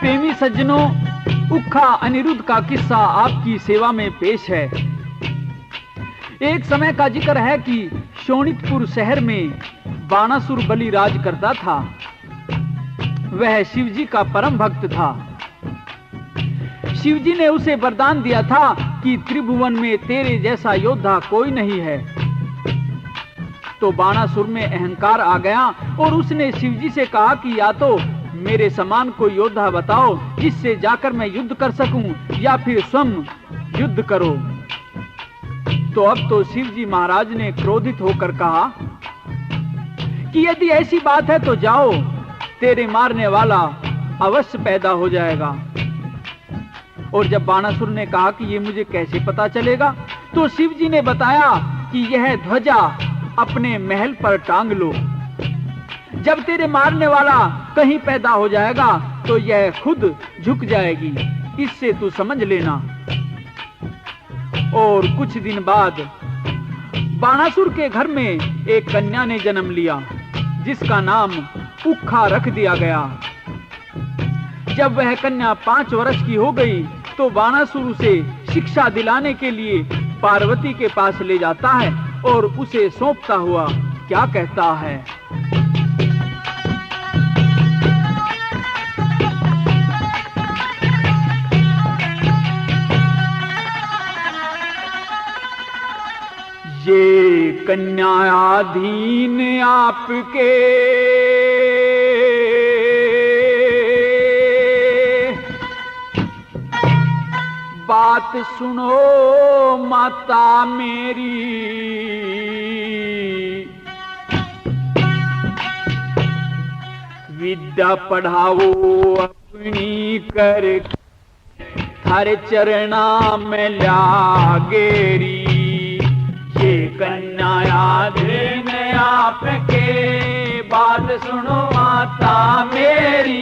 प्रेमी सज्जनों, उखा अनिरुद्ध का किस्सा आपकी सेवा में पेश है। एक समय का जिक्र है कि शोणितपुर शहर में बाणासुर बलि राज करता था। वह शिवजी का परम भक्त था। शिवजी ने उसे वरदान दिया था कि त्रिभुवन में तेरे जैसा योद्धा कोई नहीं है। तो बाणासुर में अहंकार आ गया और उसने शिवजी से कहा कि या तो मेरे समान कोई योद्धा बताओ जिससे जाकर मैं युद्ध कर सकूं, या फिर स्वयं युद्ध करो। तो अब तो शिवजी महाराज ने क्रोधित होकर कहा कि यदि ऐसी बात है तो जाओ, तेरे मारने वाला अवश्य पैदा हो जाएगा। और जब बाणासुर ने कहा कि ये मुझे कैसे पता चलेगा, तो शिवजी ने बताया कि यह ध्वजा अपने महल पर टांग लो। जब तेरे मारने वाला कहीं पैदा हो जाएगा तो यह खुद झुक जाएगी, इससे तू समझ लेना। और कुछ दिन बाद बाणासुर के घर में एक कन्या ने जन्म लिया, जिसका नाम उखा रख दिया गया। जब वह कन्या 5 वर्ष की हो गई तो बाणासुर उसे शिक्षा दिलाने के लिए पार्वती के पास ले जाता है और उसे सौंपता हुआ क्या कहता है। ये कन्या अधीन आपके, बात सुनो माता मेरी। विद्या पढ़ाओ अपनी कर, थारे चरणा में लागेरी। ये कन्या अधीन आपके, बात सुनो माता मेरी।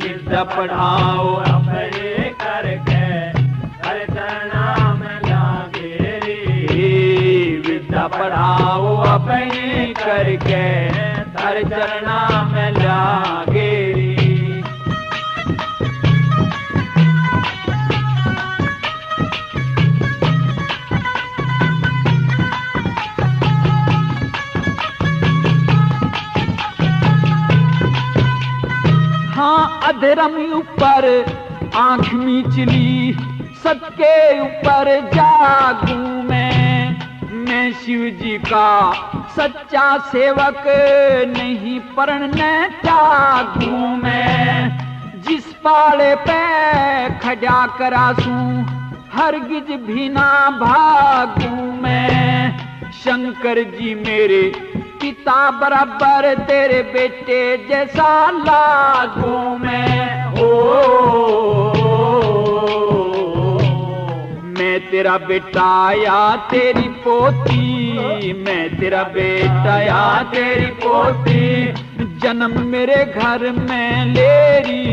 विद्या पढ़ाओ अपने करके, थारे चरणा में लागेरी। विद्या पढ़ाओ अपने करके, थारे चरणा में लागेरी। हाँ, अधर्म ऊपर आंख मीचली, सबके ऊपर जागू मैं शिव जी का सच्चा सेवक नहीं पढ़ने त्यागू मैं। जिस पाले पे खड़ा करासूं, हरगिज भी ना भागू मैं। शंकर जी मेरे पिता बराबर, तेरे बेटे जैसा लागू मैं। मैं तेरा बेटा या तेरी पोती, मैं तेरा बेटा या तेरी पोती। जन्म मेरे घर में लेरी।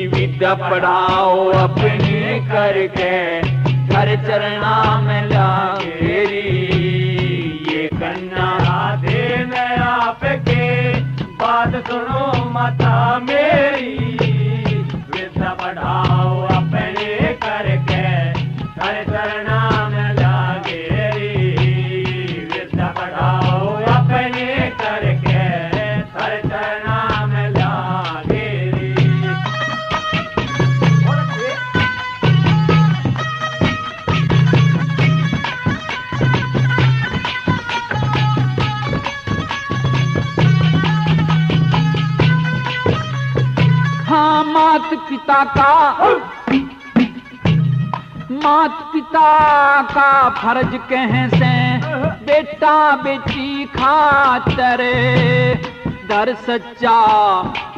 विद्या पढ़ाओ अपने करके, घर चरणा में लागेरी। ये कन्या अधीन आपके, बात सुनो माता मेरी। विद्या पढ़ाओ अपने करके, घर चरणा में लागेरी। विद्या पढ़ाओ अपने करके, घर चरणा में लागेरी। हाँ, मात पिता का फर्ज कहें से, बेटा बेटी खातर। दर सच्चा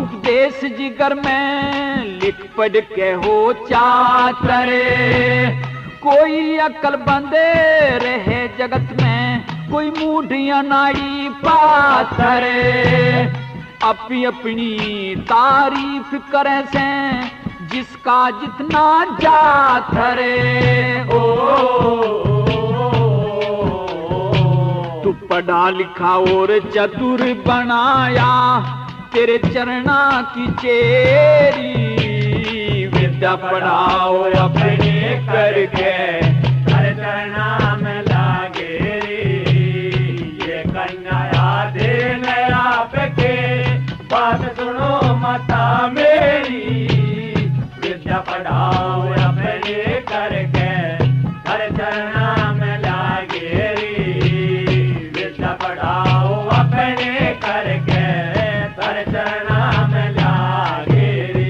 उपदेश जिगर में, लिख पढ़ के हो चातर। कोई अकल बंदे रहे जगत में, कोई मूढ़िया नाई पाथर। अपनी तारीफ करे से, जिसका जितना जाथरे। तू पढ़ा लिखा और चतुर बनाया, तेरे चरणा की चेरी, विद्या पढ़ाओ अपने करके हर चरणा में लागे रे। ये कन्या दीन आपके बात सुनो माता मेरी, विद्या पढ़ाओ अपने करके हर चरणा में लागे रे। विद्या पढ़ाओ अपने करके हर चरणा में लागे रे।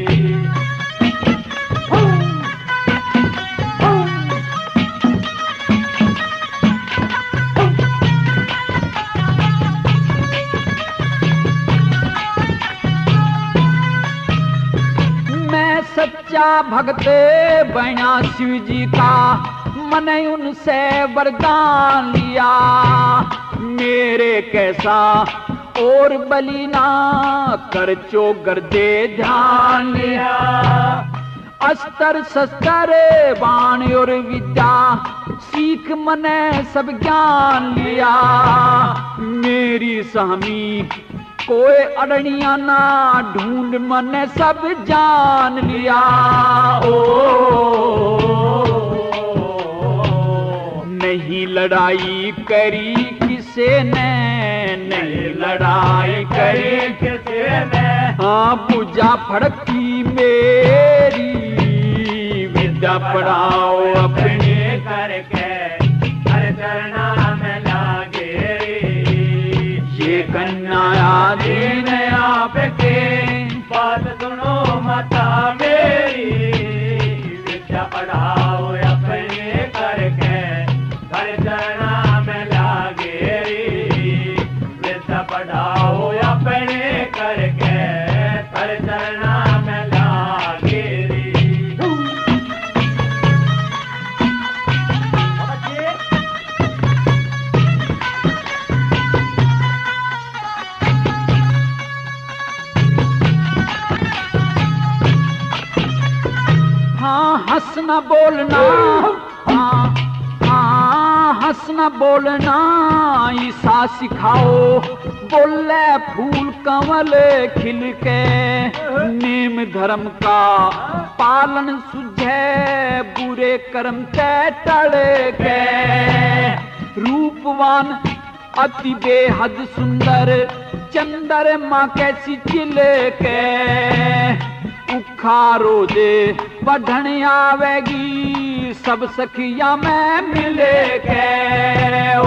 मैं सच्चा भक्त बना शिव जी का, मैंने उनसे वरदान लिया। मेरे कैसा और बलि ना कर चोगर दे ध्यान लिया। अस्त्र शस्त्र बाण और विद्या सीख मने सब ज्ञान लिया। मेरी सहमी कोई अड़निया ना ढूंढ मने सब जान लिया। ओ नहीं लड़ाई करी किसे ने, नहीं लड़ाई करी किसे ने, हाँ पूजा फड़की मेरी, विद्या पढ़ाओ अपने करके हर चरणा में लागे रे। ये कन्या दीन आपके बात सुनो माता मेरी, विद्या पढ़ाओ अपने करके हर चरणा में लागे रे। विद्या पढ़ाओ अपने करके हर चरणा में लागे रे। हाँ हंसना बोलना, हाँ हाँ हंसना बोलना ईसा सिखाओ। बोले फूल कमल खिल के, नेम धर्म का पालन सुझे, बुरे कर्म ते टल के। रूपवान अति बेहद सुंदर चंद्रमा कैसी चिल के, उखारो दे बढ़न आवेगी सब सखिया में मिले के। ओ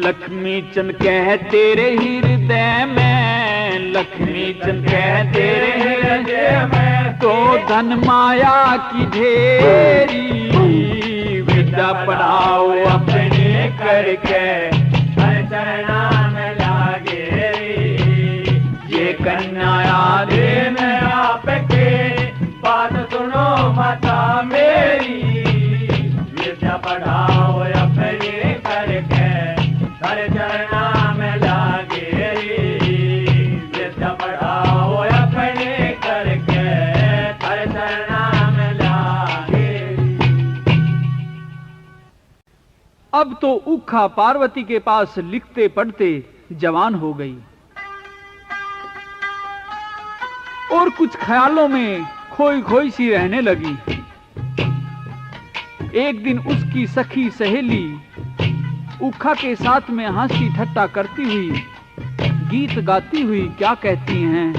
लक्ष्मी चंद कह तेरे हृदय में, लक्ष्मी चंद कह तेरे हृदय में, तो धन माया की ढेरी, विद्या पढ़ाओ अपने करके हर चरणा में लागे रे। ये कन्या दीन आपके बात सुनो माता मेरी, विद्या पढ़ाओ अपने करके हर चरणा में लागे रे। विद्या पढ़ाओ अपने करके हर चरणा में लागे रे। अब तो उखा पार्वती के पास लिखते पढ़ते जवान हो गई और कुछ ख्यालों में खोई खोई सी रहने लगी। एक दिन उसकी सखी सहेली उखा के साथ में हंसी ठट्टा करती हुई, गीत गाती हुई क्या कहती हैं?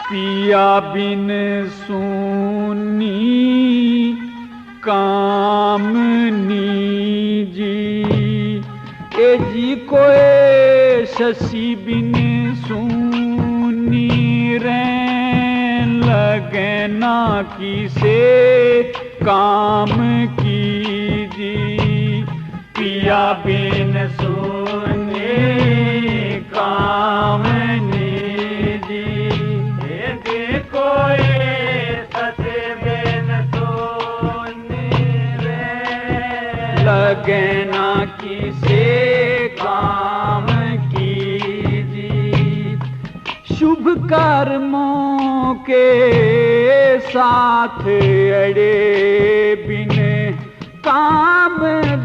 पिया बिन सुनी कामनी जी, ए जी कोई शशि बिन सुनी रैन लगे ना किसे काम की जी। पिया बिन सुनी कामनी जी, कोई लगे ना किसे काम कीजिए। शुभ कर्मों के साथ अड़े बिन काम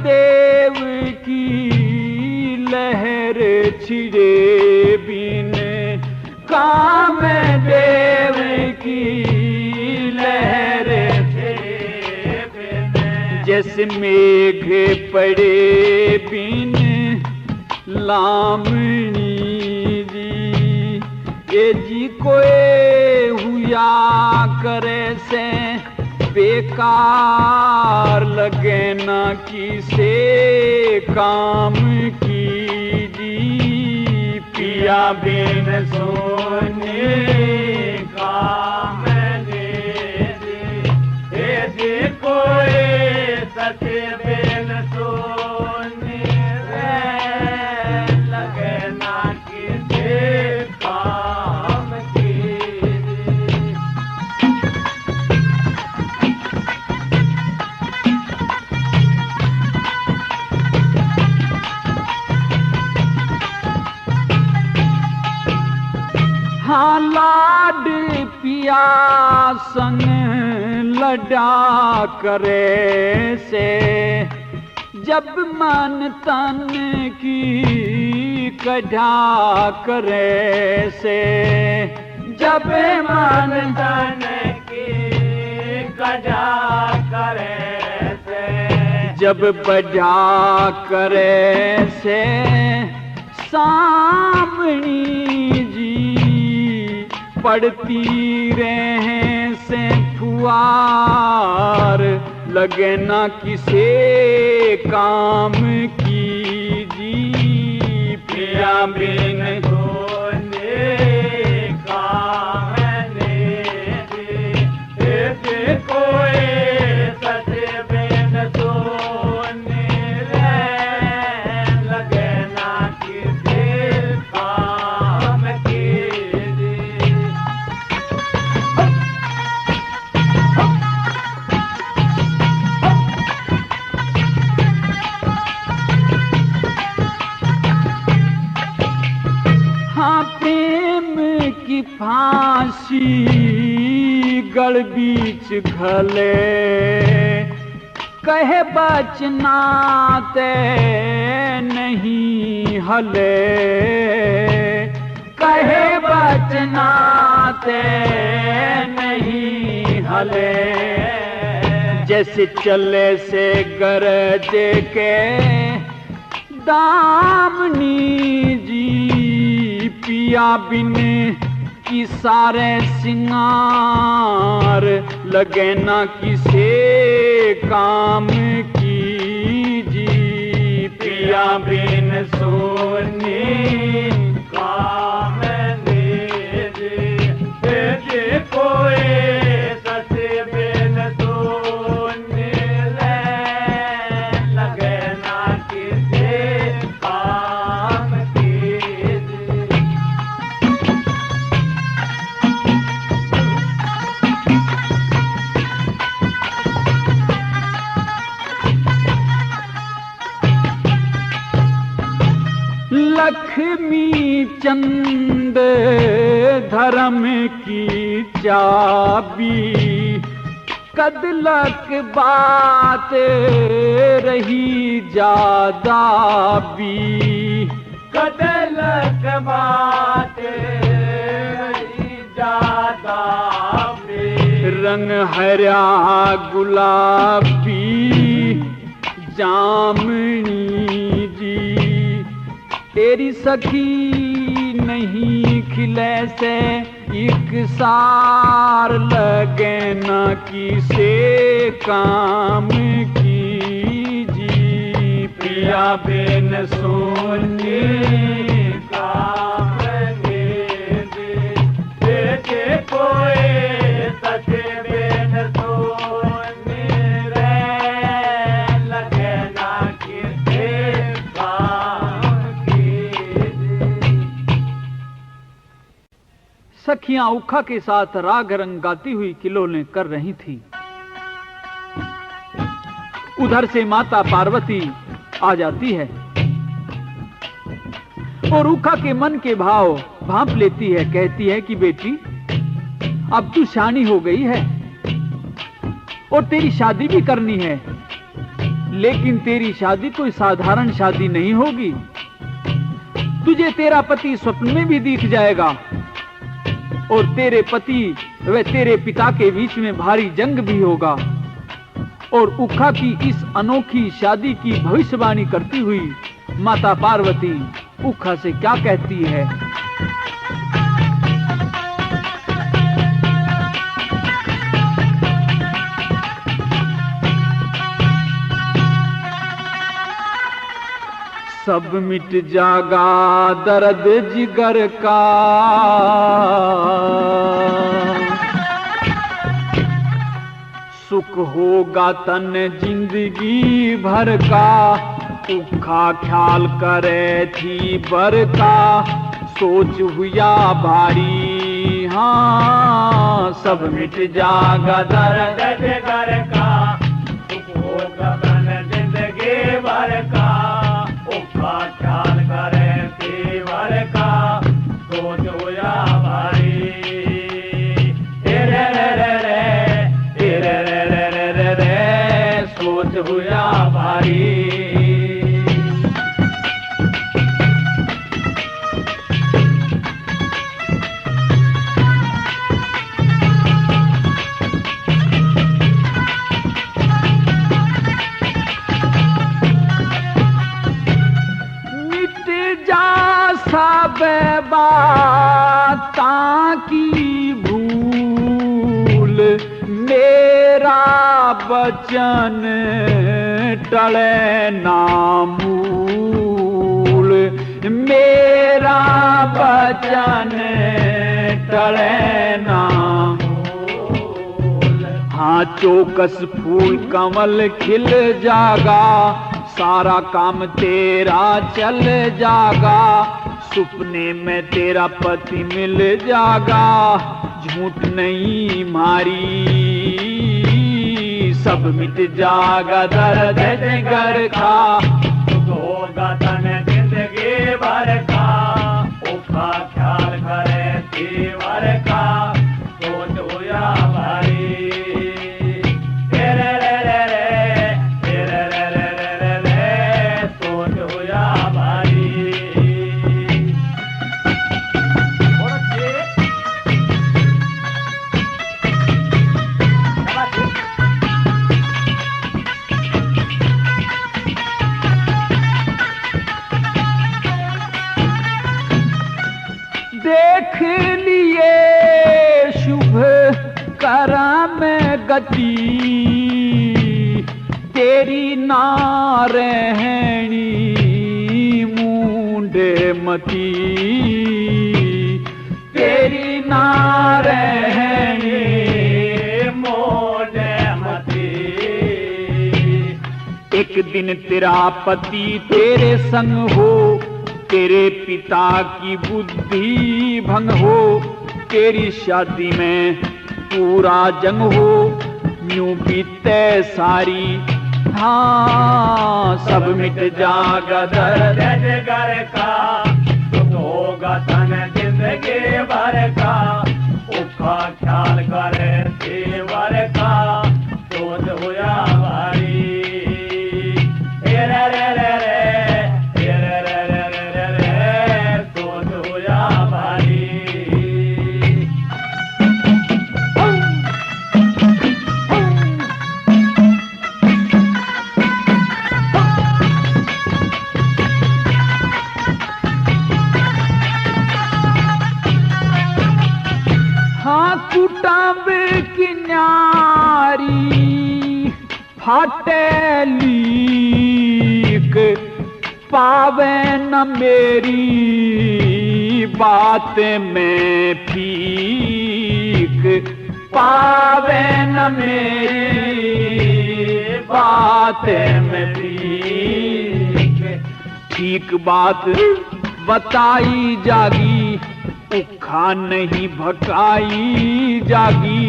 देव की लहर छिड़े बिन काम देव की लहर छिड़े बिन जैसे मेघ पड़े बिन लामणी जी। ये जी कोई हुआ करे से बेकार लगे ना किसे काम कीजिए। पिया बिन सोने काम दे दे कोई सचे बिन सोने लगे ना किसे काम कीजिए। हाँ लाड पिया संग लड़ा करे से जब मन तन की कढ़ा करे से जब मन तन की कढ़ा करे से जब बढ़ा करे से सामनी जी पड़ती रहे से फुआर लगे ना किसे काम कीजिए। पिया बिन सोने काम दे कोई सचे बिन सोने लगे ना किसे काम कीजिए। हाँ प्रेम की फांसी गल बीच घले कहे बचनाते नहीं हले कहे बचनाते नहीं हले जैसे चले से गरज के दामनी जी। पिया बिन की सारे सिंगार लगे ना किसे काम कीजिए। पिया बिन सोने काम दे कोई सचे बिन सोने लगे ना किसे काम कीजिए। लक्ष्मी चंद धर्म की चाबी कदलक बात रही ज्यादा भी कदलक बात रही ज्यादा भी रंग हरा गुलाबी जामनी जी। तेरी सखी नहीं खिले से एक सार लगे न किसे काम कीजिए। पिया बिन सोने काम दे कोई सचे बिन सोने लगे ना किसे काम कीजिए। सखियां उखा के साथ राग रंग गाती हुई किलोलें कर रही थी। उधर से माता पार्वती आ जाती है और उखा के मन के भाव भांप लेती है। कहती है कि बेटी, अब तू शानी हो गई है और तेरी शादी भी करनी है, लेकिन तेरी शादी कोई साधारण शादी नहीं होगी। तुझे तेरा पति स्वप्न में भी दिख जाएगा और तेरे पति व तेरे पिता के बीच में भारी जंग भी होगा। और उखा की इस अनोखी शादी की भविष्यवाणी करती हुई माता पार्वती उखा से क्या कहती है? सब मिट जागा दर्द जिगर का, सुख होगा तन जिंदगी भर का। उखा ख्याल करे थी बर का, सोच हुआ भारी। हाँ, सब मिट जागा दर्द जिगर का, सुख होगा तन जिंदगी भर का। उखा ख्याल करे थी बर का, सोच हुआ भारी। सोच हुआ भारी। सब बातां की भूल, मेरा वचन टले ना मूल। मेरा वचन टले ना मूल। हाँ, चौकस फूल कमल खिल जागा, सारा काम तेरा चल जागा। सुपने में तेरा पति मिल जागा, झूठ नहीं मारी। सब मिट जागा दर्द जिगर का, सुख होगा तन जिंदगी भर का। उखा ख्याल करे तीवर का, सोच हुआ भारी। सोच हुआ भारी। देख लिए शुभ करम गति, तेरी नारहणी मूंढे मती। तेरी नारहणी मूंढे मती। एक दिन तेरा पति तेरे संग हो, तेरे पिता की बुद्धि भंग हो। तेरी शादी में पूरा जंग हो, यूं बीते सारी। हाँ, सब मिट जागा दर्द जिगर का, सुख होगा तन जिंदगी भर का। उखा ख्याल करे तीवर का, सोच हुआ भारी। सोच हुआ भारी। हाँ, कुटाब की न्यारी फाटे लीक, पावे न मेरी बात में फीक। पावे न मेरी बात में फीक। ठीक बात बताई जागी, उखा नहीं भकाई जागी।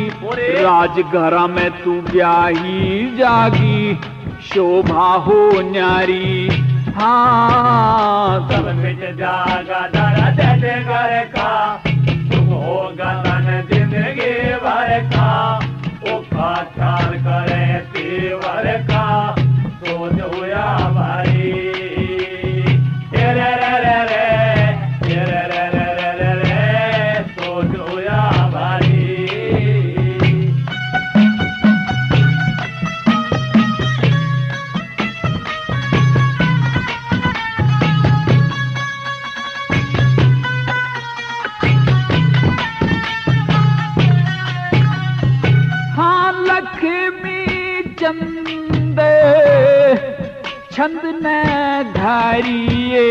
राजघरा में तू ब्याही जागी, शोभा हो न्यारी। हाँ सब मिट जागा दर्द घर का, सुख होगा तन जिंदगी भर का। उसका ख्याल करे तेवर का, सोच हुआ भारी। रे रे रे रे रे रे रे रे रे रे, सोच हुआ भारी। चंद छंद न धारिये,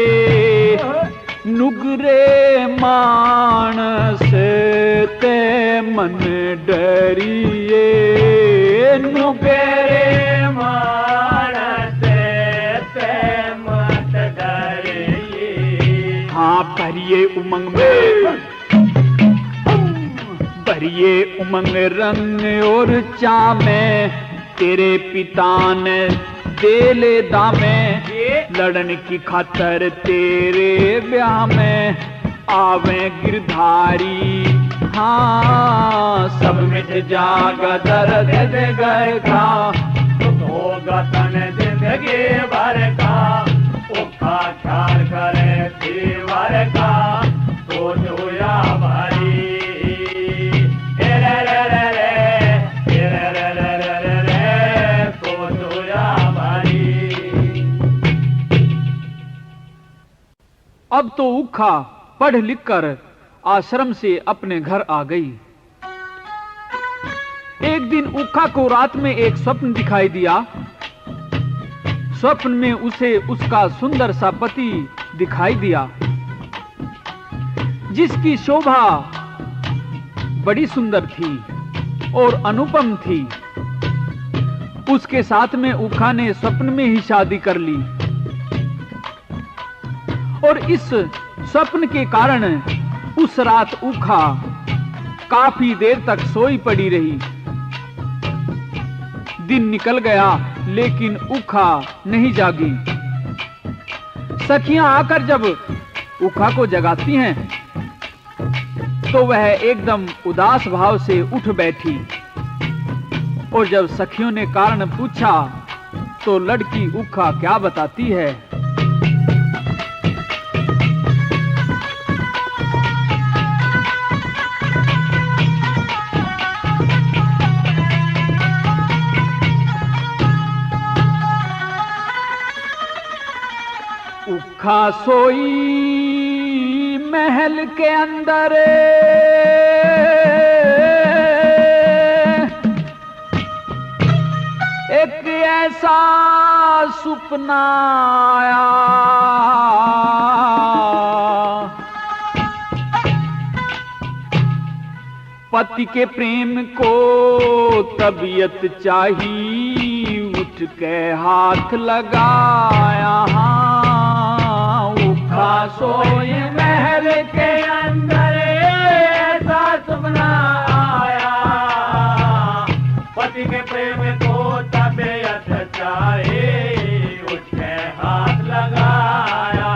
नुगरे मानस ते मन डरिए। नुगरे मानस ते मत डरिए। हाँ भरिए उमंग में, भरिए उमंग रंग और चामे। तेरे पिता ने देले दामे, लड़न की खातर तेरे ब्याह में आवे गिरधारी। हाँ सब मिट जागा दर्द घर का, होगा तन जिंदगी भर का। उसका ख्याल करे तेवर का, सोच हुआ भारी। अब तो उखा पढ़ लिख कर आश्रम से अपने घर आ गई। एक दिन उखा को रात में एक स्वप्न दिखाई दिया। स्वप्न में उसे उसका सुंदर सा पति दिखाई दिया, जिसकी शोभा बड़ी सुंदर थी और अनुपम थी। उसके साथ में उखा ने स्वप्न में ही शादी कर ली और इस स्वप्न के कारण उस रात उखा काफी देर तक सोई पड़ी रही। दिन निकल गया लेकिन उखा नहीं जागी। सखियां आकर जब उखा को जगाती हैं तो वह एकदम उदास भाव से उठ बैठी और जब सखियों ने कारण पूछा तो लड़की उखा क्या बताती है। उखा सोई महल के अंदर, एक ऐसा सुपना आया। पति के प्रेम को तबीयत चाहिए, उठ के हाथ लगाया। उखा सोई महल के अंदर, ऐसा सपना आया। पति के प्रेम को तबीयत चाहिए, उठ के हाथ लगाया।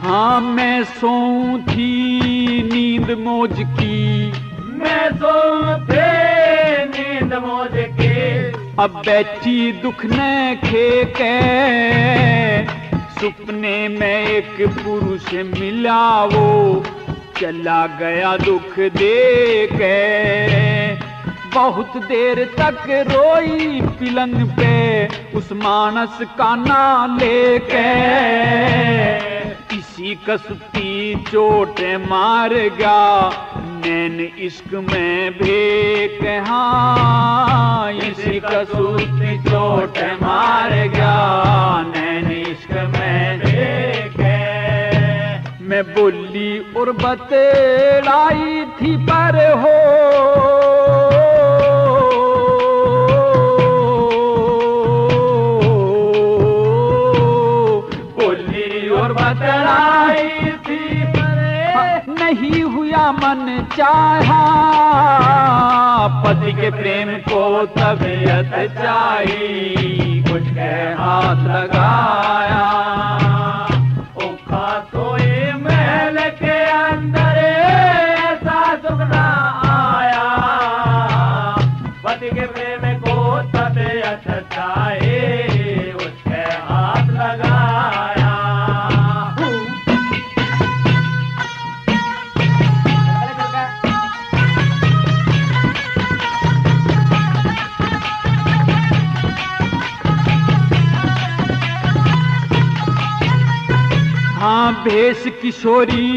हाँ मैं सोऊं थी नींद मौज की, मैं सोऊं थे नींद मौज की। अब बैठी दुख न खे के, सुपने में एक पुरुष मिला, वो चला गया दुख दे के। बहुत देर तक रोई पिलंग पे, उस मानस का नाम लेके। इसी कसुती चोट मार गया, नैन इश्क में भेक। हाँ इसी कसुती चोट मार गया, नैन इश्क में भेक। मैं बोली और बतलाई थी पर हो आई थी परे नहीं हुआ मन चाहा, पति के प्रेम को तबीयत चाहिए, कुछ के हाथ लगाया। उखा सोए महल के अंदर ऐसा सुपना आया, पति के प्रेम को तबीयत चाहिए, उसके हाथ लगाया। हाँ भेष किशोरी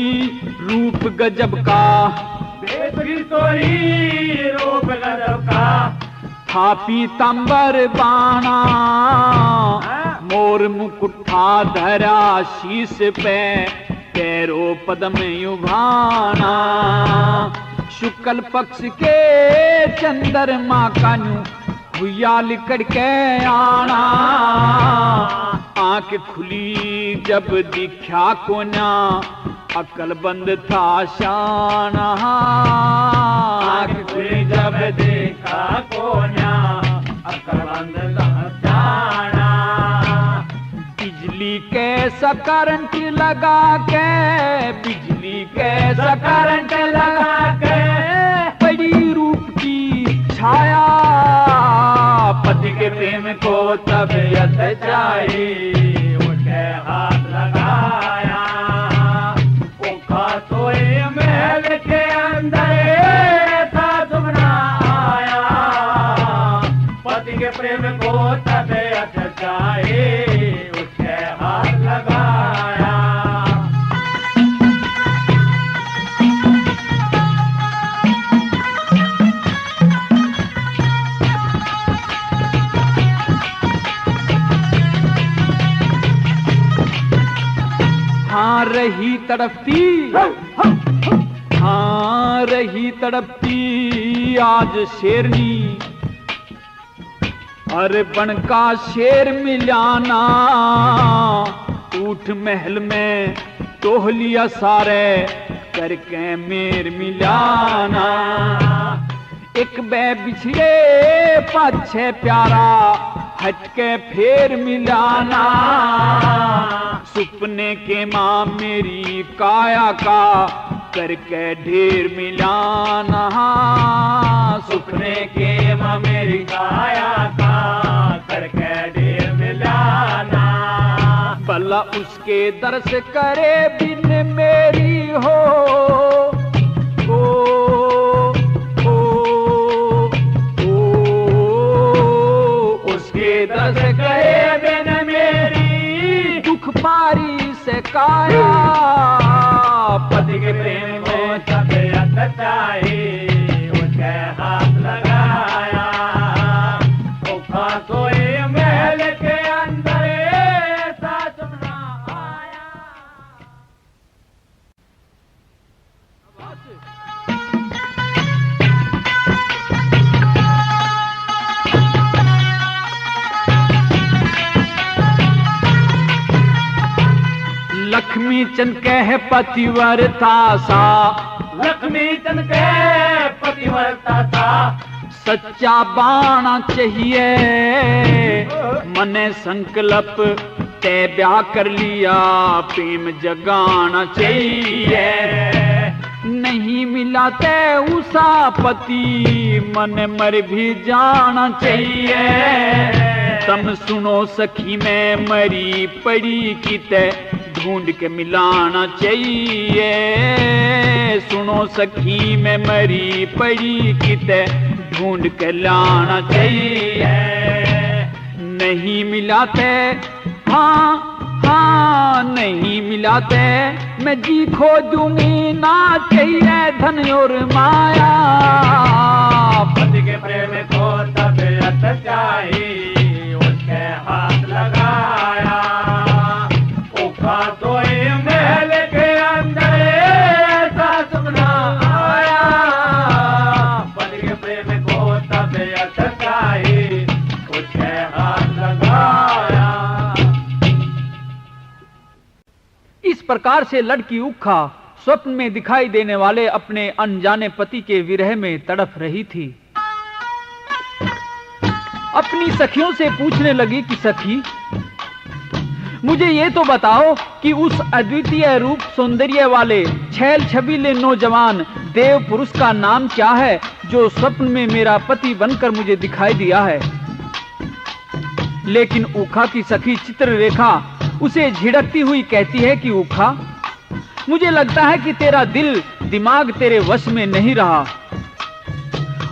रूप गजब का, भेष किशोरी रूप गजब का, था पीतांबर बाणा, मोर मुकुट्ठा धरा शीश पे, पैरों पद्म युभाना, शुक्ल पक्ष के चंद्रमा का न्यू भुया लिकड़ के आना, आंख खुली जब दिखा कोना, अकल बंद था शाना, आंख खुली जब देखा कोना, अकल बंद था शाना। बिजली कैसा करंट लगा के, बिजली कैसा करंट लगा के, बड़ी रूप की छाया, पति के प्रेम को तबीयत चाहिए, उसके हाथ लगाया। उखा सोए महल के अंदर ऐसा सुपना आया, पति के प्रेम को तबीयत चाहिए, उसके हाथ लगाया। हाँ रही तड़पती, हाँ रही तड़पती आज शेरनी, अरे बनका शेर मिलाना, ऊठ महल में तोह लिया सारे, करके मेर मिलाना, एक बे बिछड़े पाछे प्यारा, हटके फेर मिलाना, सुपने के माँ मेरी काया का, करके ढेर मिलाना, सुपने के माँ मेरी काया का, करके ढेर मिलाना। भला उसके दर्श करे बिन मेरी हो, उसके दर्श करे बिन मेरी, दुख पारी से काया, पति के प्रेम को तबीयत चाहिए, उसके हाथ लगाया। उखा सोए महल के अंदर ऐसा सुपना आया। लक्ष्मी चंद कह पतिव्रता सा, लक्ष्मी चंद के पतिव्रता था, सच्चा बाणा चाहिए, मने संकल्प तय ब्याह कर लिया, प्रेम जगाना चाहिए, नहीं मिला तय उसा पति, मन मर भी जाना चाहिए, तम सुनो सखी मैं मरी पड़ी की तय ढूंढ के मिलाना चाहिए, सुनो सखी मैं मरी पड़ी की तय ढूंढ के लाना चाहिए, नहीं मिलाते हाँ हाँ नहीं मिलाते, मैं जी खोजूंगी ना चाहिए धन और माया, पति के प्रेम को तबीयत चाहिए, उसके हाथ लगाया। उखा सोए महल के अंदर ऐसा सुपना आया, पति के प्रेम को तबीयत चाहिए, उसके हाथ लगाया। इस प्रकार प्रकार से लड़की उखा स्वप्न में दिखाई देने वाले अपने अनजाने पति के विरह में तड़प रही थी। अपनी सखियों से पूछने लगी कि सखी, मुझे ये तो बताओ कि उस अद्वितीय रूप सौंदर्य वाले छैल छबीले नौजवान देव पुरुष का नाम क्या है जो स्वप्न में मेरा पति बनकर मुझे दिखाई दिया है। लेकिन उखा की सखी चित्ररेखा उसे झिड़कती हुई कहती है कि उखा, मुझे लगता है कि तेरा दिल दिमाग तेरे वश में नहीं रहा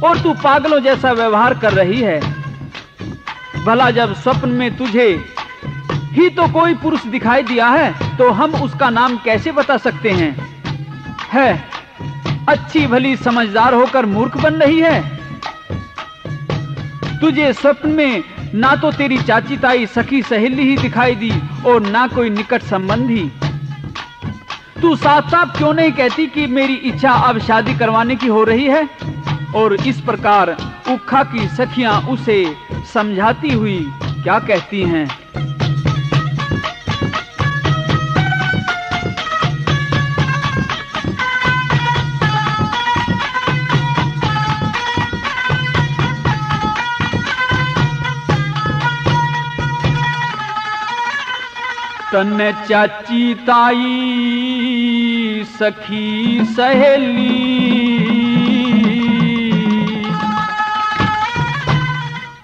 और तू पागलों जैसा व्यवहार कर रही है। भला जब स्वप्न में तुझे ही तो कोई पुरुष दिखाई दिया है तो हम उसका नाम कैसे बता सकते हैं? है अच्छी भली समझदार होकर मूर्ख बन रही है। तुझे स्वप्न में ना तो तेरी चाची ताई सखी सहेली ही दिखाई दी और ना कोई निकट संबंधी। तू साफ साफ क्यों नहीं कहती कि मेरी इच्छा अब शादी करवाने की हो रही है? और इस प्रकार उखा की सखियां उसे समझाती हुई क्या कहती हैं? तन चाची ताई सखी सहेली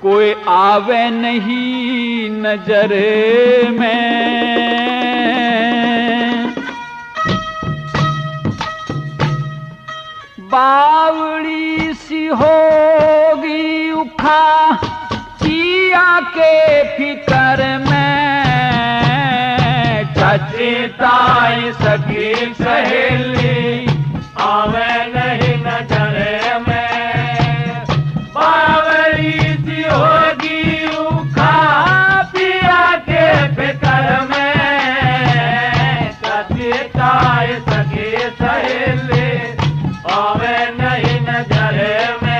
कोई आवे नहीं नजर में। बावड़ी सी होगी उखा चिया के फिकर में। चाची ताई सखी सहेली आवे नहीं नजर में। बावड़ी सी होगी उखा पिया के फिकर में। चाची ताई सखी सहेली आवे नहीं नजर में।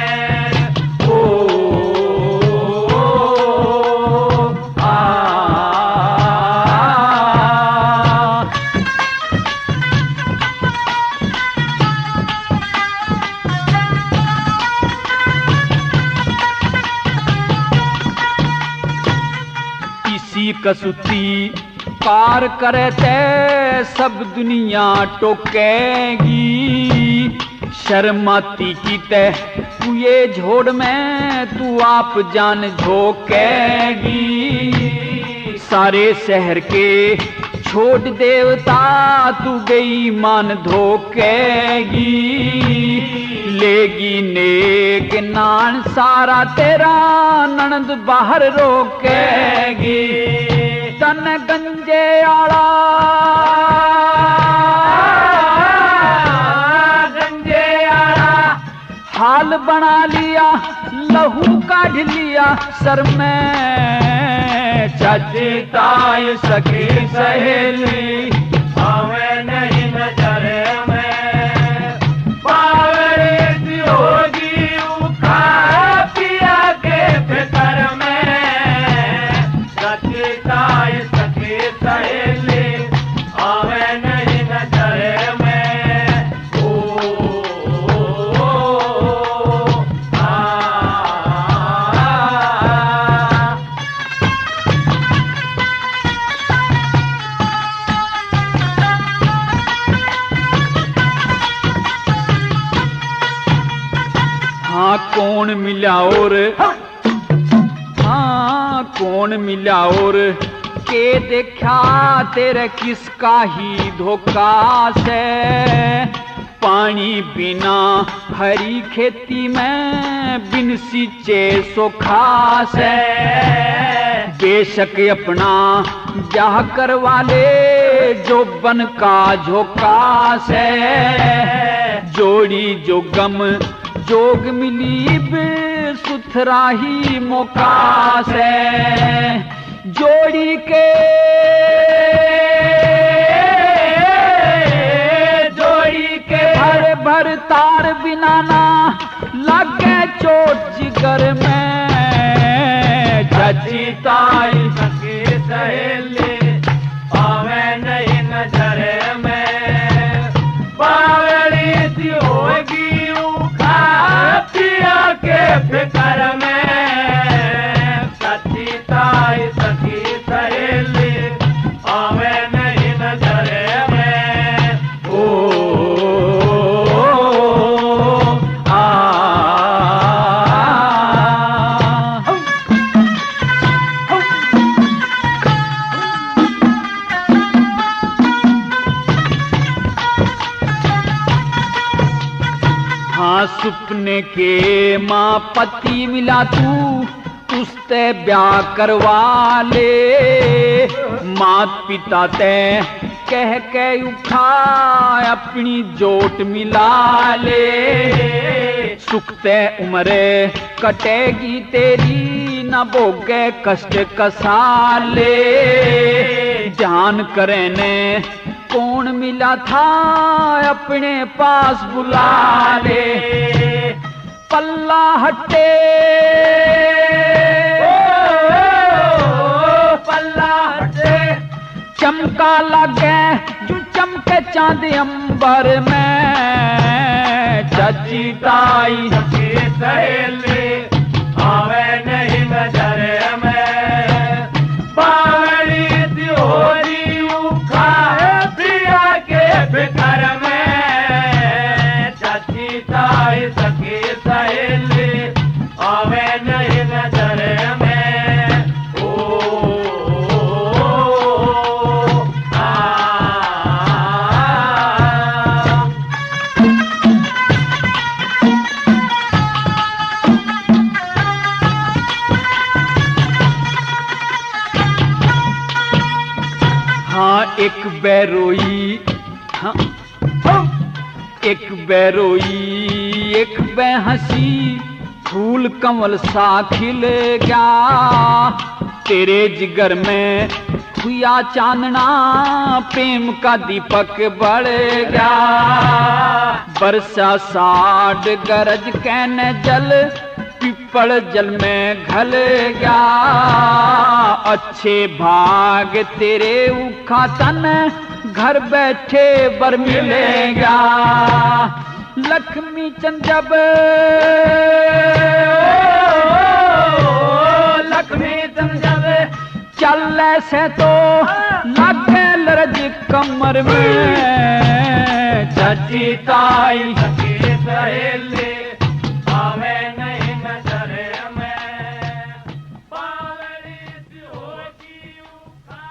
कसुती पार करते सब दुनिया टोकेगी। शर्माती की तह हुए झोड़ में तू आप जान झोंकेगी। सारे शहर के छोड़ देवता तू बेईमान धोकेगी। लेगी नेक नान सारा तेरा ननद बाहर रोकेगी। तन गंजे आला हाल बना लिया लहू काढ़ लिया सर में। चाची ताई सखी सहेली आवे नहीं नजर में। बावड़ी सी होगी उखा पिया के फिकर में। चाची ताई सखी सहेली आवे नहीं नजर में। हाँ कौन मिला और हाँ कौन मिला और के देखा तेरे किसका ही धोखा से। पानी बिना हरी खेती में बिन सींचे सोखा से। बेशक अपना जाह करवा ले जो बन का झोंका से। जोड़ी जो गम जोग मिली सुथरा ही मौका से। जोड़ी के भर भर तार बिनाना लगे चोट जिगर में। चाची ताई सखी सहेली आवे नहीं नजर में। हाँ सुपने के माँ पति मिला तू उसते ब्याह करवा ले। मात पिता ते कह के उठा अपनी जोट मिला ले। सुखते उम्र कटेगी तेरी न भोगे कष्ट कसाले। ध्यान करे ने कौन मिला था अपने पास बुला ले। पल्ला हटे पल्ला हटे चमका लगे जो चमके चांद अंबर में। चाची ताई सखी सहेली आवे नहीं नजर में। बावली त्योरी उखा प्रिया के फिकर में। चाची ताई सखी सहेली आवे नहीं नजर में। एक बैरोई हाँ, एक बैरोई एक बेहसी फूल कमल सा खिल गया। तेरे जिगर में हुआ चांदना प्रेम का दीपक बढ़ गया। बरसा साड गरज कहने जल पिपड़ जल में घल गया। अच्छे भाग तेरे उखा तन घर बैठे बर मिलेगा। लक्ष्मी चंद जब लक्ष्मी चंद जब चल से तो लगे लरज कमर में। चाची ताई सखी सहेली आवे नहीं नजर में। बावली त्योरी उखा।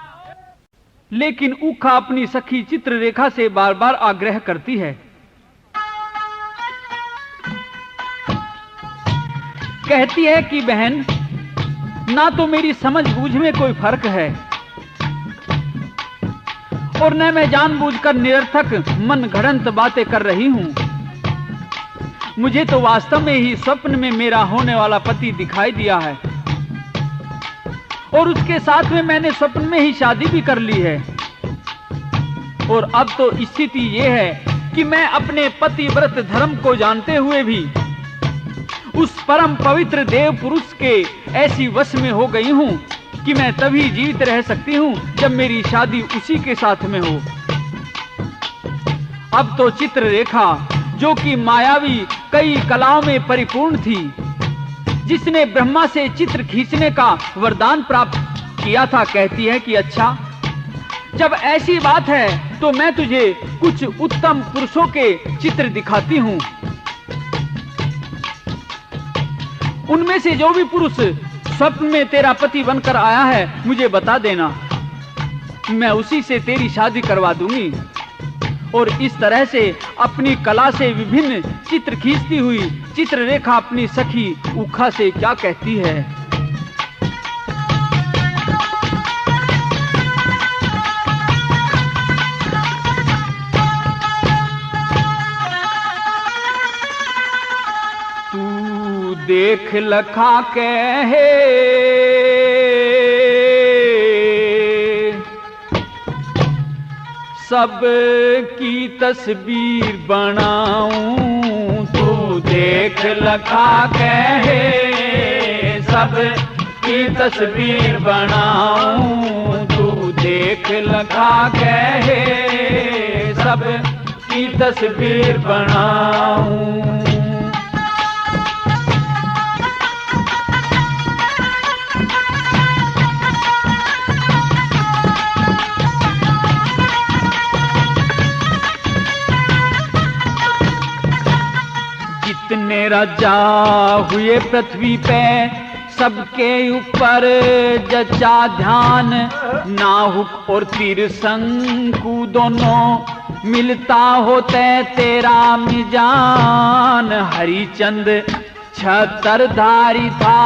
लेकिन ऊखा अपनी सखी चित्ररेखा से बार बार आग्रह करती है। कहती है कि बहन ना तो मेरी समझ बूझ में कोई फर्क है और न मैं जानबूझकर निरर्थक मन घड़ंत बातें कर रही हूं। मुझे तो वास्तव में ही स्वप्न में मेरा होने वाला पति दिखाई दिया है और उसके साथ में मैंने स्वप्न में ही शादी भी कर ली है। और अब तो स्थिति ये है कि मैं अपने पति व्रत धर्म को जानते हुए भी उस परम पवित्र देव पुरुष के ऐसी वश में हो गई हूं कि मैं तभी जीवित रह सकती हूं जब मेरी शादी उसी के साथ में हो। अब तो चित्ररेखा जो कि मायावी कई कलाओं में परिपूर्ण थी, जिसने ब्रह्मा से चित्र खींचने का वरदान प्राप्त किया था, कहती है कि अच्छा जब ऐसी बात है तो मैं तुझे कुछ उत्तम पुरुषों के चित्र दिखाती हूं। उनमें से जो भी पुरुष स्वप्न में तेरा पति बनकर आया है मुझे बता देना, मैं उसी से तेरी शादी करवा दूंगी। और इस तरह से अपनी कला से विभिन्न चित्र खींचती हुई चित्ररेखा अपनी सखी ऊखा से क्या कहती है। तू देख लखा कहे सब की तस्वीर बनाऊं। तू देख लखा कहे सब की तस्वीर बनाऊं। तू देख लखा कहे सब की तस्वीर बनाऊं। जितने राजा हुए पृथ्वी पे सबके ऊपर जचा ध्यान, नाहुक और तीर शंकु दोनों मिलता होते तेरा मिजान। हरिचंद छत्रधारी था,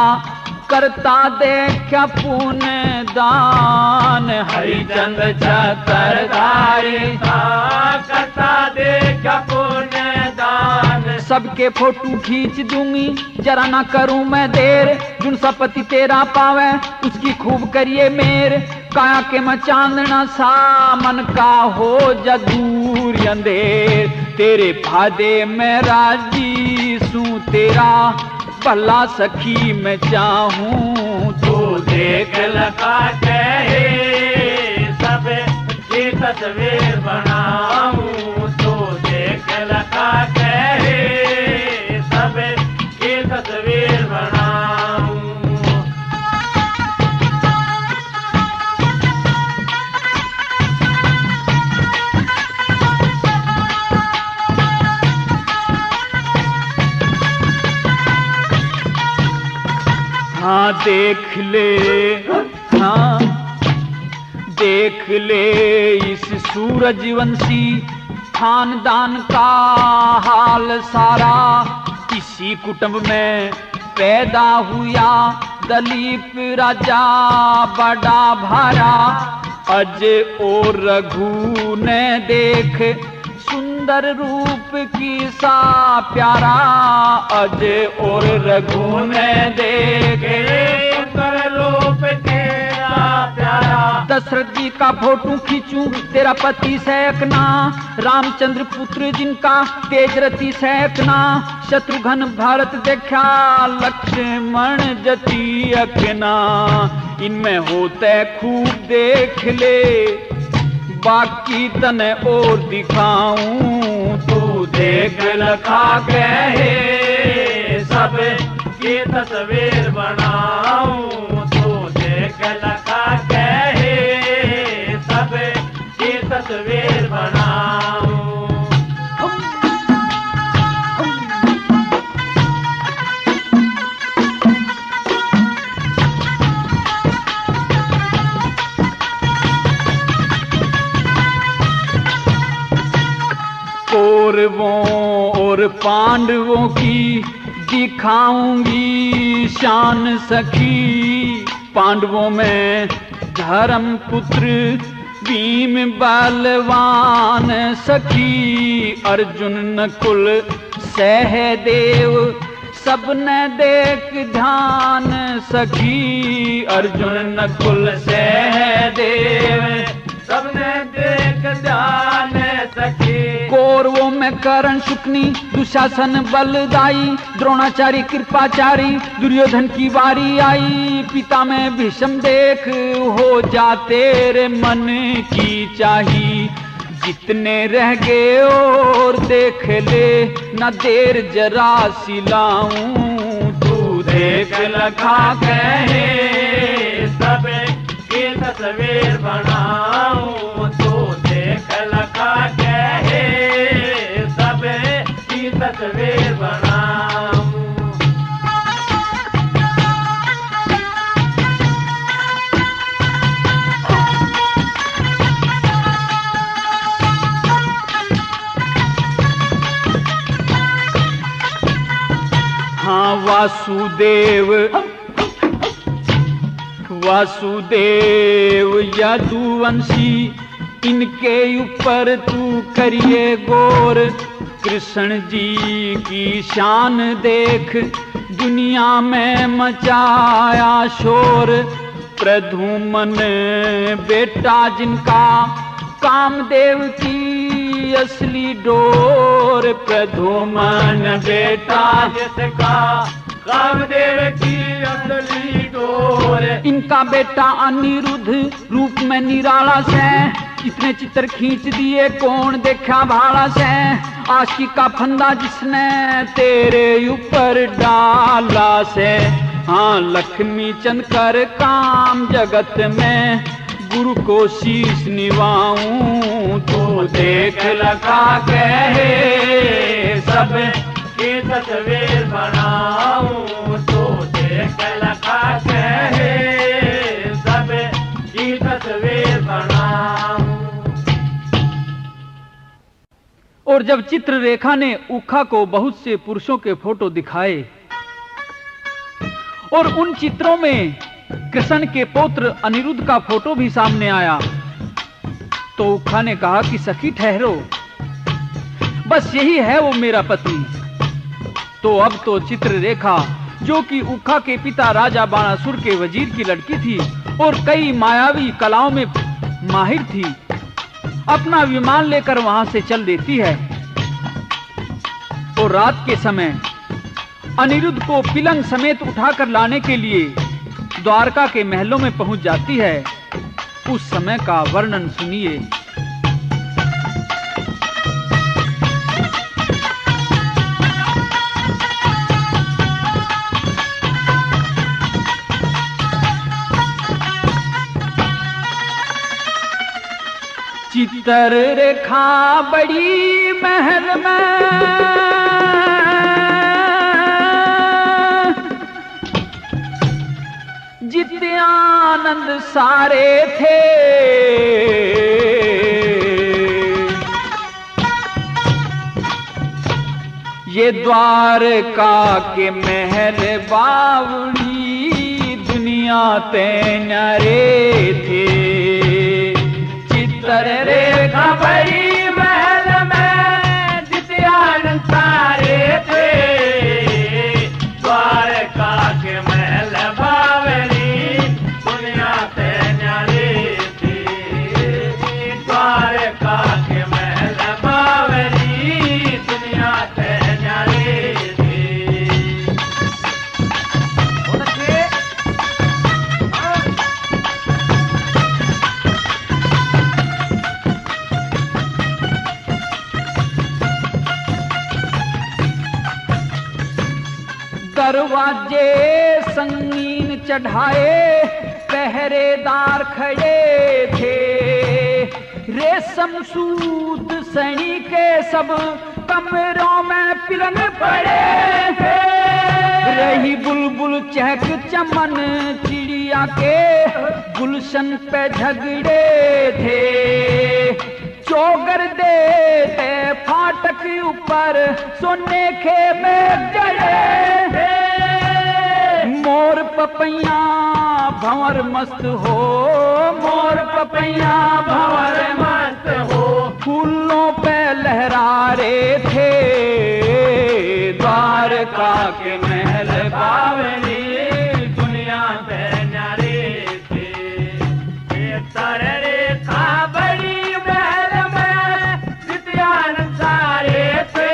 करता देखा पुण्य दान। हरिचंद छत्रधारी था, करता देखा पुण्य दान। सबके फोटो खींच दूंगी, जरा ना करूं मैं देर। जुन सा पति तेरा पावे, उसकी खूब करिए मेर। काया के मैं चांदना सा, मन का हो जा दूर अंधेर। तेरे फायदे में राजी सू, तेरा भला सखी मैं चाहूं। तू देख लगा कहे सब की तस्वीर बनाऊं। तू देख लगा कहे सब की तस्वीर बनाऊं। हाँ देख ले, हाँ देख ले इस सूरजवंशी खानदान का हाल सारा। इसी कुटुंब में पैदा हुआ दलीप राजा बड़ा भारा। अजय और रघु ने देख सुंदर रूप की सा प्यारा। अजय और रघु ने देखे सुंदर रूप तेरा प्यारा। दशरथ जी का फोटो खींचूं, तेरा पति सहकना। रामचंद्र पुत्र जिनका तेजरति सहकना। शत्रुघ्न भरत देखा, लक्ष्मण जति अखना। इनमें होते खूब देख ले, बाकी तने और दिखाऊं। तू देख लखा कहे सब की तस्वीर बनाऊं। तू देख लखा कहे सब की तस्वीर बनाऊं। कौरवों और पांडवों की दिखाऊंगी शान सखी। पांडवों में धर्म पुत्र भीम बलवान सखी। अर्जुन नकुल सहदेव सबने देख ध्यान सखी। अर्जुन नकुल सहदेव सबने देख ध्यान सखी। कौरवों में कर्ण शुक्नी दुशासन बलदाई। द्रोणाचार्य कृपाचारी दुर्योधन की बारी आई। पिता में भीष्म देख हो जा तेरे मन की चाही। जितने रह गए और देख ले, न देर जरा सिलाऊं। तू देख लखा कहे सब की तस्वीर बनाऊं। तू देख लखा कहे सब की तस्वीर बनाऊं। हाँ वासुदेव, वासुदेव यदुवंशी, इनके ऊपर तू करिए गौर। कृष्ण जी की शान देख दुनिया में मचाया शोर। प्रद्युम्न बेटा जिनका कामदेव की असली डोर। प्रद्युम्न बेटा जिसका कामदेव की असली डोर। इनका बेटा अनिरुद्ध रूप में निराला से। इतने चित्र खींच दिए कौन देखा भाड़ा से। आशिक का फंदा जिसने तेरे ऊपर डाला से। हाँ लक्ष्मी चंद कर काम जगत में, गुरु को शीश निवाऊं। तू देख लखा कहे सब की तस्वीर बनाऊं। तू देख लखा है सब की तस्वीर बनाऊं। और जब चित्ररेखा ने उखा को बहुत से पुरुषों के फोटो दिखाए और उन चित्रों में कृष्ण के पौत्र अनिरुद्ध का फोटो भी सामने आया, तो उखा ने कहा कि सखी ठहरो, बस यही है वो मेरा पति। तो अब तो चित्ररेखा, जो कि उखा के पिता राजा बाणासुर के वजीर की लड़की थी और कई मायावी कलाओं में माहिर थी, अपना विमान लेकर वहां से चल देती है और रात के समय अनिरुद्ध को पिलंग समेत उठाकर लाने के लिए द्वारका के महलों में पहुंच जाती है। उस समय का वर्णन सुनिए। चित्ररेखा बड़ी महल में जितने आनंद सारे थे, ये द्वारका के महल बावड़ी दुनिया ते न्यारे थे। चित्ररेखा बड़ी महल में जितने आनंद सारे थे, द्वारका के महल बावली दुनिया ते न्यारे थे। द्वारका के महल बावली दुनिया ते न्यारे थे। दरवाजे संगीन चढ़ाए, पहरेदार खड़े थे, रेशम सूत सैनी के सब कमरों में पिलन पड़े थे। रही बुलबुल चहक चमन चिड़िया के गुलशन पे झगड़े थे। चौगर देते फाटक ऊपर सोने के में जड़े थे। मोर पपैया भंवर मस्त हो, मोर पपैया भंवर मस्त हो, फूलों पे लहरा रहे थे। द्वारका के महल बावली दुनिया पे न्यारे थे। चित्ररेखा बड़ी महल में जितने आनंद सारे थे,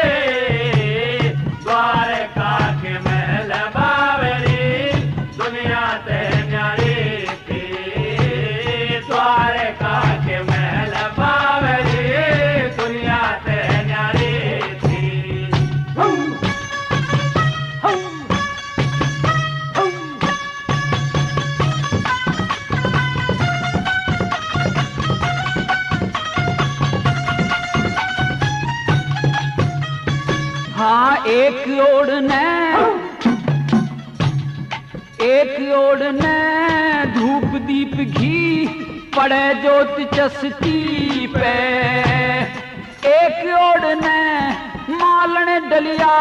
द्वारका के महल बावली दुनिया ते न्यारे थे। द्वारका के महल बावली दुनिया ते न्यारे थे। हाँ, एक ओड़ ने धूप दीप घी पड़े जोत चस्ती पे, एक ओड़ ने मालन डलिया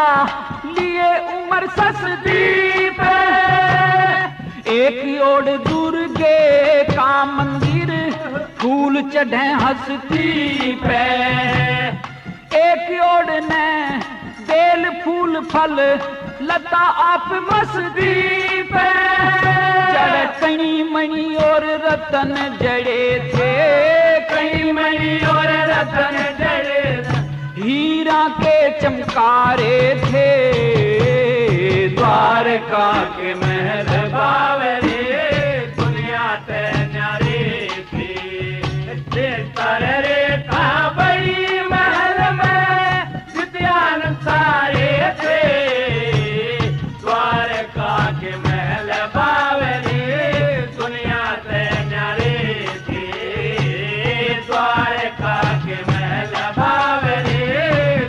लिए उमर सस्ती पे, एक ओड़ दुर्गे का मंदिर फूल चढ़े हंसती पे, एक ओड़ ने बेल फूल फल लता आप मस्ती पे, जड़ कणी मणि और रतन जड़े थे, कणी मणि और रतन जड़े थे, हीरा के चमकारे थे। द्वारका के महल बावली दुनिया ते न्यारे थे। चित्ररेखा बड़ी महल में जितने आनंद सारे थे, द्वारका के महल बावली दुनिया ते न्यारे थे। द्वारका के महल बावली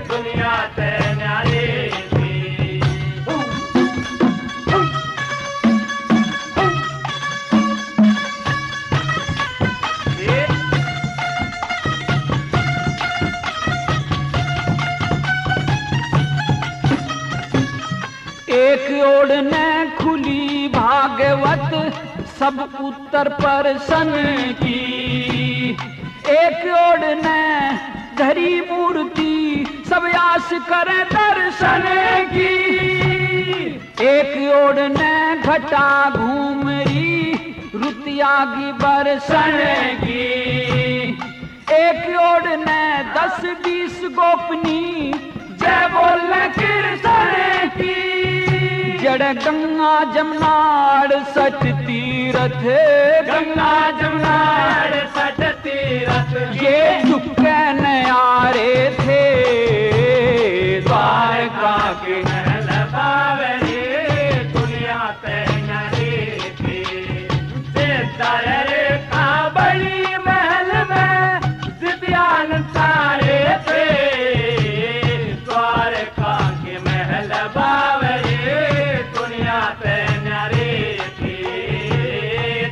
दुनिया ते न्यारे थे। ओर ने खुली भागवत सब उत्तर परसन की, एक ओर ने धरी मूर्ति सब आस करे दर्शन की, एक ओर ने घटा घूमरी रुतियागी बरसन की, एक ओर ने 10-20 गोपनी जय बोल कृष्ण की। जड़ गंगा जमनाड़ सठ तीरथ, गंगा जमुनाड़ सठ तीरथ, ये चुपके न्यारे थे द्वारका के महल बावरे दुनिया ते न्यारे थे। सिद्धार्थ रेखा बड़ी महल में दिव्यान सारे थे, द्वारका के महल बावरे दुनिया ते न्यारे थे,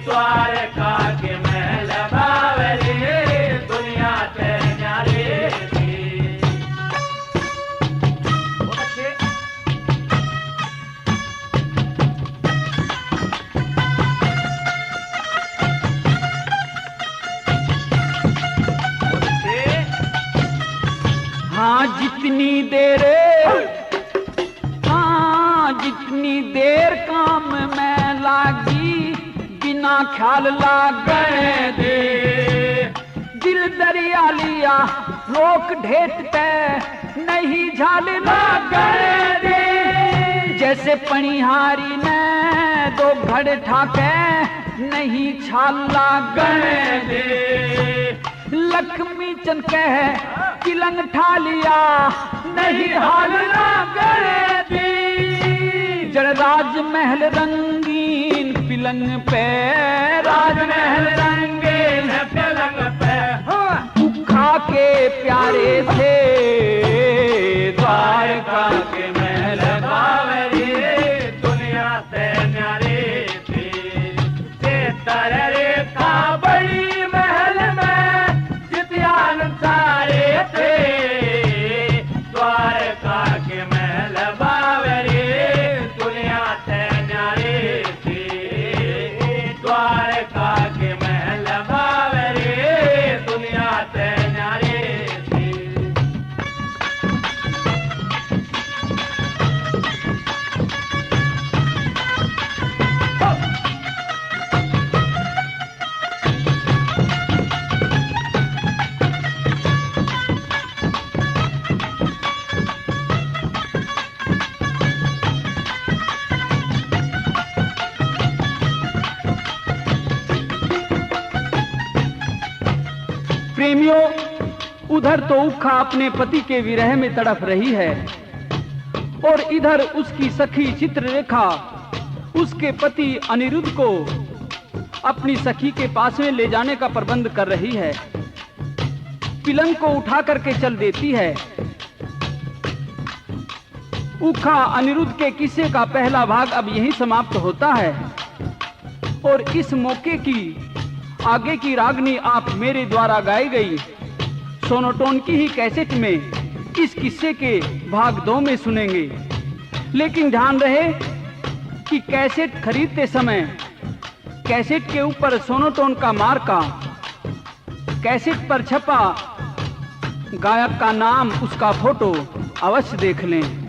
द्वारका के महल बावरे दुनिया ते न्यारे थे। बहुत अच्छे। बहुत अच्छे। हाँ जितनी देर, हाँ जितनी देर काम में लागी बिना ख्याल लागने दे, दिल दरिया लिया रोक ढेटते नहीं झाल लागने दे। जैसे पनिहारी ने 2 घड़ ठाके नहीं छाल लागने दे, लक्ष्मी चंद कह किलंग ठा लिया नहीं हाल लागने दी। जड़ राजमहल रंगीन पिलंग पे, राजमहल रंगीन पलंग पे उखा के प्यारे थे द्वारका के महल बावरे दुनिया से न्यारे थे। सिद्धार्थ रेखा बड़ी महल में दिव्यान सारे थे, द्वारका के महल बावरे दुनिया से न्यारे थे, द्वारका के महल बावरे दुनिया से न्यारे थे। प्रेमियों, उधर तो उखा अपने पति के विरह में तड़प रही है और इधर उसकी सखी चित्ररेखा उसके पति अनिरुद्ध को अपनी सखी के पास में ले जाने का प्रबंध कर रही है। पिलंग को उठा करके चल देती है। उखा अनिरुद्ध के किस्से का पहला भाग अब यहीं समाप्त होता है और इस मौके की आगे की रागनी आप मेरे द्वारा गाई गई सोनोटोन की ही कैसेट में इस किस्से के भाग 2 में सुनेंगे। लेकिन ध्यान रहे कि कैसेट खरीदते समय कैसेट के ऊपर सोनोटोन का मार्का, कैसेट पर छपा गायक का नाम, उसका फोटो अवश्य देख लें।